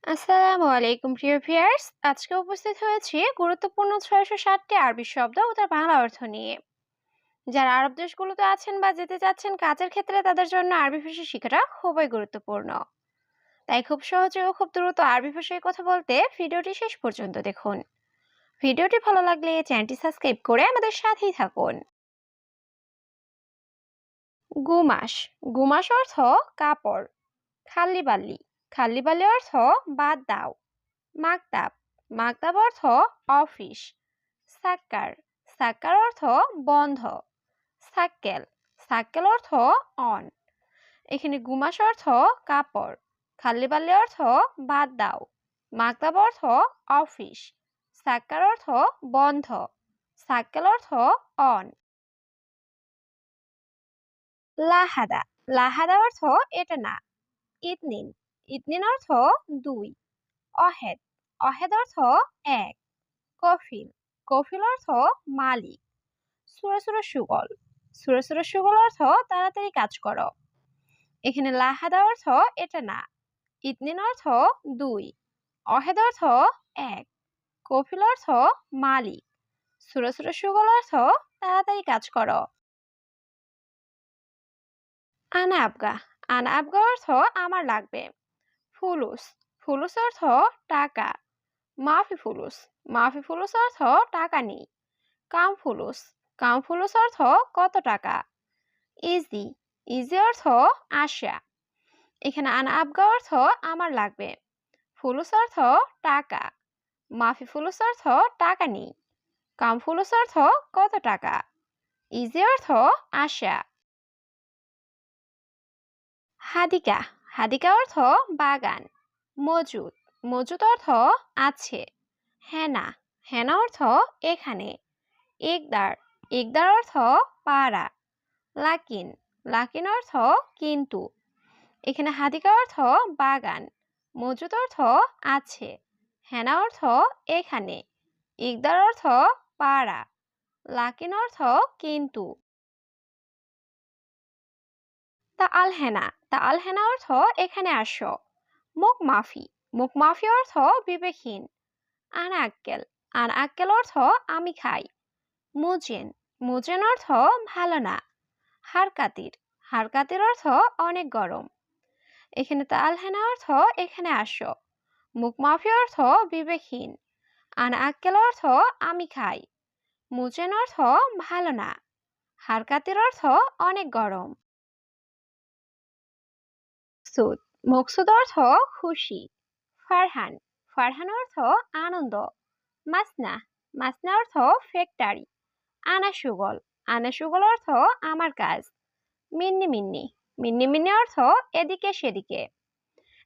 আসসালামু আলাইকুম প্রিয় ভিউয়ার্স, আজকে উপস্থিত হয়েছি গুরুত্বপূর্ণ ৬৬০টি আরবি শব্দ ও তার বাংলা অর্থ নিয়ে। যারা আরব দেশগুলোতে আছেন বা যেতে চাচ্ছেন কাজের ক্ষেত্রে তাদের জন্য আরবি ভাষা শেখাটা খুবই গুরুত্বপূর্ণ। তাই খুব সহজে ও খুব দ্রুত আরবি ভাষায় কথা বলতে ভিডিওটি শেষ পর্যন্ত দেখুন। ভিডিওটি ভালো লাগলে চ্যানেলটি সাবস্ক্রাইব করে আমাদের সাথেই থাকুন। গুমাস। গুমাস অর্থ কাপড়। খাল্লি বাল্লি। খাল্লি বাল্লি অর্থ বাদ দাও। মাকতাব। মাকতাব অর্থ অফিস। সাক্কার। সাক্কার অর্থ বন্ধ। সাক্কেল। সাক্কেল অর্থ অন। এখানে গুমাস অর্থ কাপড়। খাল্লিবাল্লি অর্থ বাদ দাও। মাকতাব অর্থ অফিস। সাক্কার অর্থ বন্ধ। সাক্কেল অর্থ অন। লাহাদা। লাহাদা অর্থ এটা না। ইতনিন। ইতনিন অর্থ দুই। অহেদ। অহেদ অর্থ এক। কফিল। কফিল অর্থ মালিক। সুরা সুগল। সুরা সুগল অর্থ তাড়াতাড়ি কাজ করো। এখানে লাহাদা অর্থ এটা না। ইতনিন অর্থ দুই। অহেদ অর্থ এক। কফিল অর্থ মালিক। সুরা সুগল অর্থ তাড়াতাড়ি কাজ করো। আনা আবগা। আনা আবগা অর্থ আমার লাগবে। ফুলুস। ফুলুস অর্থ টাকা। মাফি ফুলুস। মাফি ফুলুস অর্থ টাকা নেই। কাম ফুলুস। কাম ফুলুস অর্থ কত টাকা। ইজি। ইজি অর্থ আসা। এখানে আনা আবগা অর্থ আমার লাগবে। ফুলুস অর্থ টাকা। মাফি ফুলুস অর্থ টাকা নেই। কাম ফুলুস অর্থ কত টাকা। ইজি অর্থ আসা। হাদিকা। হাদিকা অর্থ বাগান। মজুদ। মজুদ অর্থ আছে। হেনা। হেনা অর্থ এখানে। ইকদার। ইকদার অর্থ পাড়া। লাকিন। লাকিন অর্থ কিন্তু। এখানে হাদিকা অর্থ বাগান। মজুদ অর্থ আছে। হেনা অর্থ এখানে। ইকদার অর্থ পাড়া। লাকিন অর্থ কিন্তু। তা আল হেনা। তা আল হেনা অর্থ এখানে আসো। মুখ মাফি। মুখ মাফি অর্থ বিবেকহীন। আনা আক্কেল। আনা আক্কেল অর্থ আমি খাই। মুজেন। মুজেন অর্থ ভালো না। হারকাতির। হারকাতির অর্থ অনেক গরম। এখানে তাল হেনা অর্থ এখানে আসো। মুখ মাফি অর্থ বিবেকহীন। আনা আক্কেল অর্থ আমি খাই। মুজেন অর্থ ভালো না। হারকাতির অর্থ অনেক গরম। সুদ। মকসুদ অর্থ খুশি। ফারহান। ফারহান অর্থ আনন্দ। মাসনা। মাসনা অর্থ ফ্যাক্টরি। আনা সুগল। আনা সুগল অর্থ আমার কাজ। মিন্নি মিন্নি। মিন্নি মিন্নি অর্থ এদিকে সেদিকে।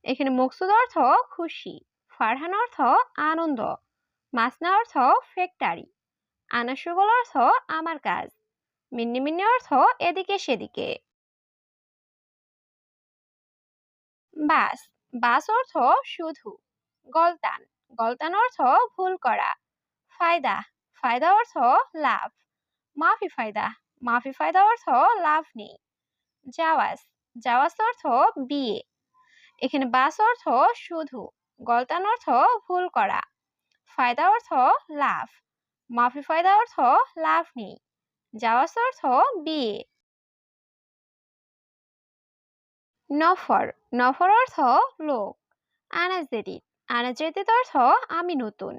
এখানে মকসুদ অর্থ খুশি। ফারহান অর্থ আনন্দ। মাসনা অর্থ ফ্যাক্টরি। আনা সুগল অর্থ আমার কাজ। মিন্নি মিন্নি অর্থ এদিকে সেদিকে। বাস। বাস অর্থ শুধু। গলতান। গলতান অর্থ ভুল করা। ফায়দা। ফায়দা অর্থ লাভ। মাফি ফায়দা। মাফি ফায়দা অর্থ লাভ নেই। জাওয়াজ। জাওয়াজ অর্থ বিয়ে। এখানে বাস অর্থ শুধু। গলতান অর্থ ভুল করা। ফায়দা অর্থ লাভ। মাফি ফায়দা অর্থ লাভ নেই। জাওয়াজ অর্থ বিয়ে। নফর। নফর অর্থ লোক। আনাজেদিদ। আনাজেদিদ অর্থ আমি নতুন।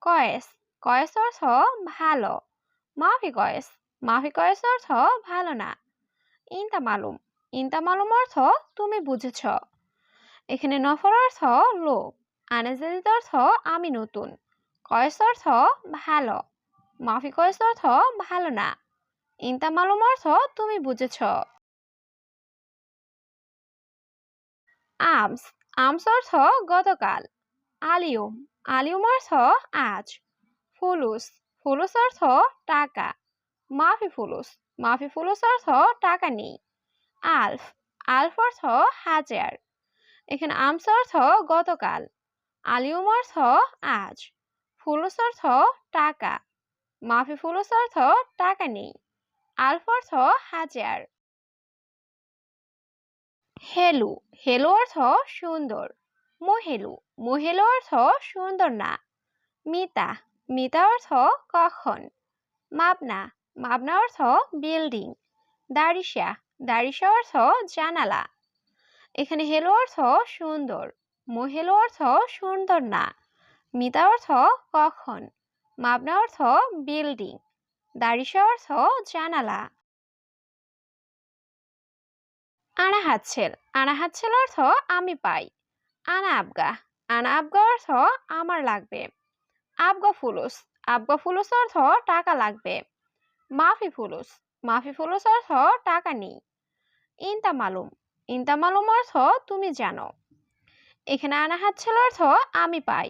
কয়েস। কয়েস অর্থ ভালো। মাফি কয়েস। মাফি কয়েস অর্থ ভালো না। ইনতা মালুম। ইনতা মালুম অর্থ তুমি বুঝেছ। এখানে নফর অর্থ লোক। আনাজেদিদ অর্থ আমি নতুন। কয়েস অর্থ ভালো। মাফি কয়েস অর্থ ভালো না। ইনতা মালুম অর্থ তুমি বুঝেছ। আমস। আমস অর্থ গতকাল। আলিউম। আলিউম অর্থ আজ। ফুলুস। ফুলুস অর্থ টাকা। মাফি ফুলুস। মাফি ফুলুস অর্থ টাকা নেই। আলফ। আলফ অর্থ হাজার। এখানে আমস অর্থ গতকাল। আলিউম অর্থ আজ। ফুলুস অর্থ টাকা। মাফি ফুলুস অর্থ টাকা নেই। আলফ অর্থ হাজার। হেলু। হেলু অর্থ সুন্দর। মহেলু মহেলু অর্থ সুন্দর না। মিতা মিতা অর্থ কখন। মাবনা মাবনা অর্থ বিল্ডিং। দারিসা দারিসা অর্থ জানালা। এখানে হেলো অর্থ সুন্দর, মহেলো অর্থ সুন্দর না, মিতা অর্থ কখন, মাবনা অর্থ বিল্ডিং, দারিসা অর্থ জানালা। আনা হাতছেল অর্থ আমি পাই। আনা আবগা অর্থ আমার লাগবে। আবগা ফুলুস অর্থ টাকা লাগবে। মাফি ফুলুস অর্থ টাকা নেই। ইনতা মালুম অর্থ তুমি জানো। এখানে আনা হাতছেল অর্থ আমি পাই।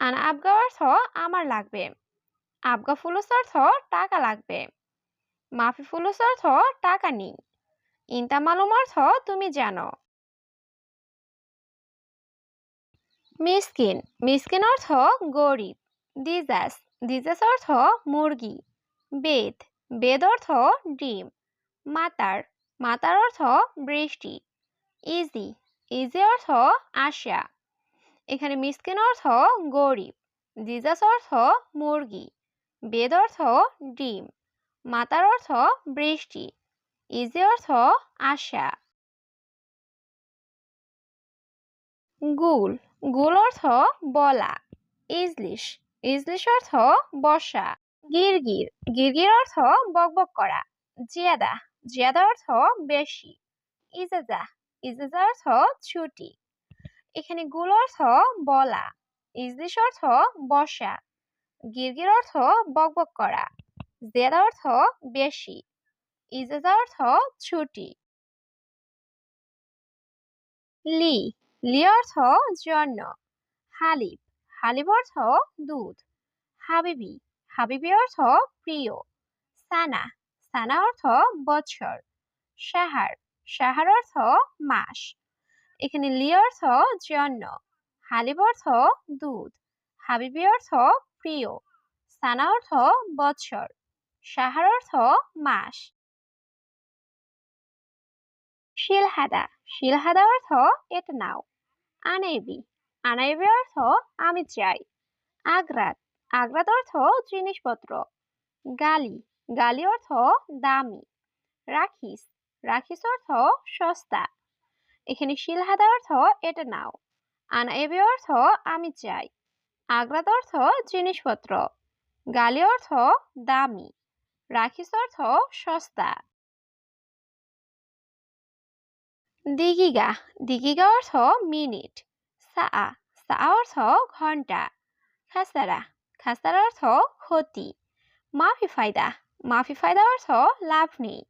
আনা আবগা অর্থ আমার লাগবে। আবগা ফুলুস অর্থ টাকা লাগবে। মাফি ফুলুস অর্থ টাকা নেই। ইনতা মালুম অর্থ তুমি জানো। মিসকিন মিসকিন অর্থ গরিব। দিজাস অর্থ মুরগি। বেদ অর্থ ডিম। মাতার অর্থ বৃষ্টি। ইজি অর্থ আশা। এখানে মিসকিন অর্থ গরিব, দিজাস অর্থ মুরগি, বেদ অর্থ ডিম, মাতার অর্থ বৃষ্টি, ইজি অর্থ আশা। গুল অর্থ বলা। ইজলিশ অর্থ বসা। গিরগির অর্থ বকবক করা। জিয়াদা অর্থ বেশি। ইজাজা অর্থ ছুটি। এখানে গুল অর্থ বলা, ইজলিশ অর্থ বসা, গিরগির অর্থ বকবক করা, জিয়াদা অর্থ বেশি, ইজাজা অর্থ ছুটি। লি অর্থ জন্য। হালিব অর্থ দুধ। হাবিবি অর্থ প্রিয়। সানা অর্থ বছর। সাহার অর্থ মাস। এখানে লি অর্থ জন্য, হালিব অর্থ দুধ, হাবিবি অর্থ প্রিয়, সানা অর্থ বছর, সাহার অর্থ মাস। শিলহাদা অর্থ এটা নাও। আনাইবি অর্থ আমি চাই। আগ্রাত অর্থ জিনিসপত্র। গালি অর্থ দামি। রাখিস অর্থ সস্তা। এখানে শিলহাদা অর্থ এটা নাও। আনাইবি অর্থ আমি চাই। আগ্রাত অর্থ জিনিসপত্র। গালি অর্থ দামি। রাখিস অর্থ সস্তা। দিগিগা অর্থ মিনিট। সা অর্থ ঘন্টা। খাসারা অর্থ ক্ষতি। মাফি ফায়দা অর্থ লাভ নেই।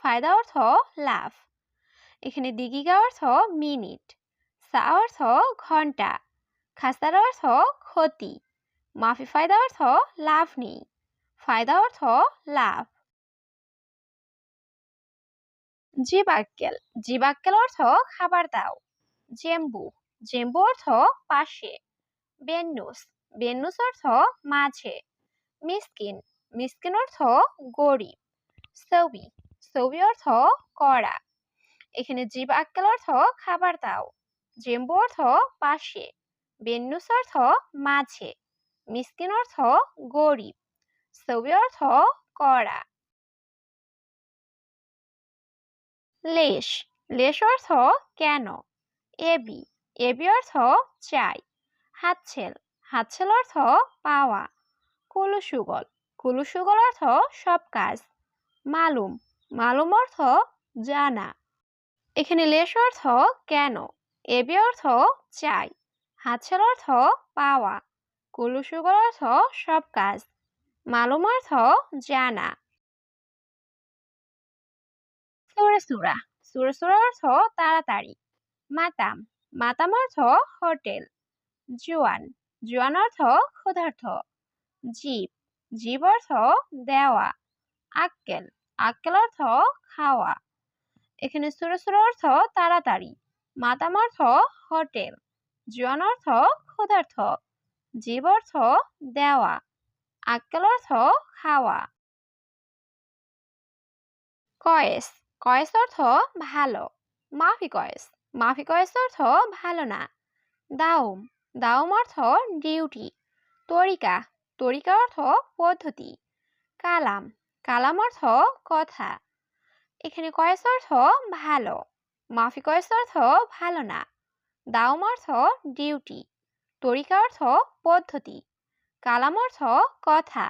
ফায়দা অর্থ লাভ। এখানে দিগিগা অর্থ মিনিট, সা অর্থ ঘন্টা, খাসারা অর্থ ক্ষতি, মাফি ফায়দা অর্থ লাভ নেই, ফায়দা অর্থ লাভ। জিবাক্কেল অর্থ খাবার দাও। জেম্বু অর্থ পাশে। বেন্নুস অর্থ মাঝে। মিসকিন অর্থ গরিব। সবি অর্থ কড়া। এখানে জিবাক্কেল অর্থ খাবার দাও, জেম্বু অর্থ পাশে, বেন্নুস অর্থ মাঝে, মিসকিন অর্থ গরিব, সবি অর্থ কড়া। লেশ অর্থ কেন। এবি অর্থ চাই। হাতছেল অর্থ পাওয়া। কুলুসুগল অর্থ সব কাজ। মালুম অর্থ জানা। এখানে লেশ অর্থ কেন, এবি অর্থ চাই, হাতছেল অর্থ পাওয়া, কুলুসুগল অর্থ সব কাজ, মালুম অর্থ জানা। সুরা অর্থ তাড়াতাড়ি। মাতাম অর্থ হোটেল। জুয়ান অর্থ ক্ষুধার্ত। জীব অর্থ দেওয়া। আক্কেল অর্থ খাওয়া। এখানে সুরা অর্থ তাড়াতাড়ি, মাতাম অর্থ হোটেল, জুয়ান অর্থ ক্ষুধার্ত, জীব অর্থ দেওয়া, আক্কেল অর্থ খাওয়া। কয়েস অর্থ ভালো। মাফি মাফি কয়েস অর্থ ভালো না। দাউম, দাউম অর্থ ডিউটি। তরিকা, তরিকা অর্থ পদ্ধতি। কালাম, কালাম অর্থ কথা। এখানে কয়েস অর্থ ভালো, মাফি কয়েস অর্থ ভালো না, দাউম অর্থ ডিউটি, তরিকা অর্থ পদ্ধতি, কালাম অর্থ কথা।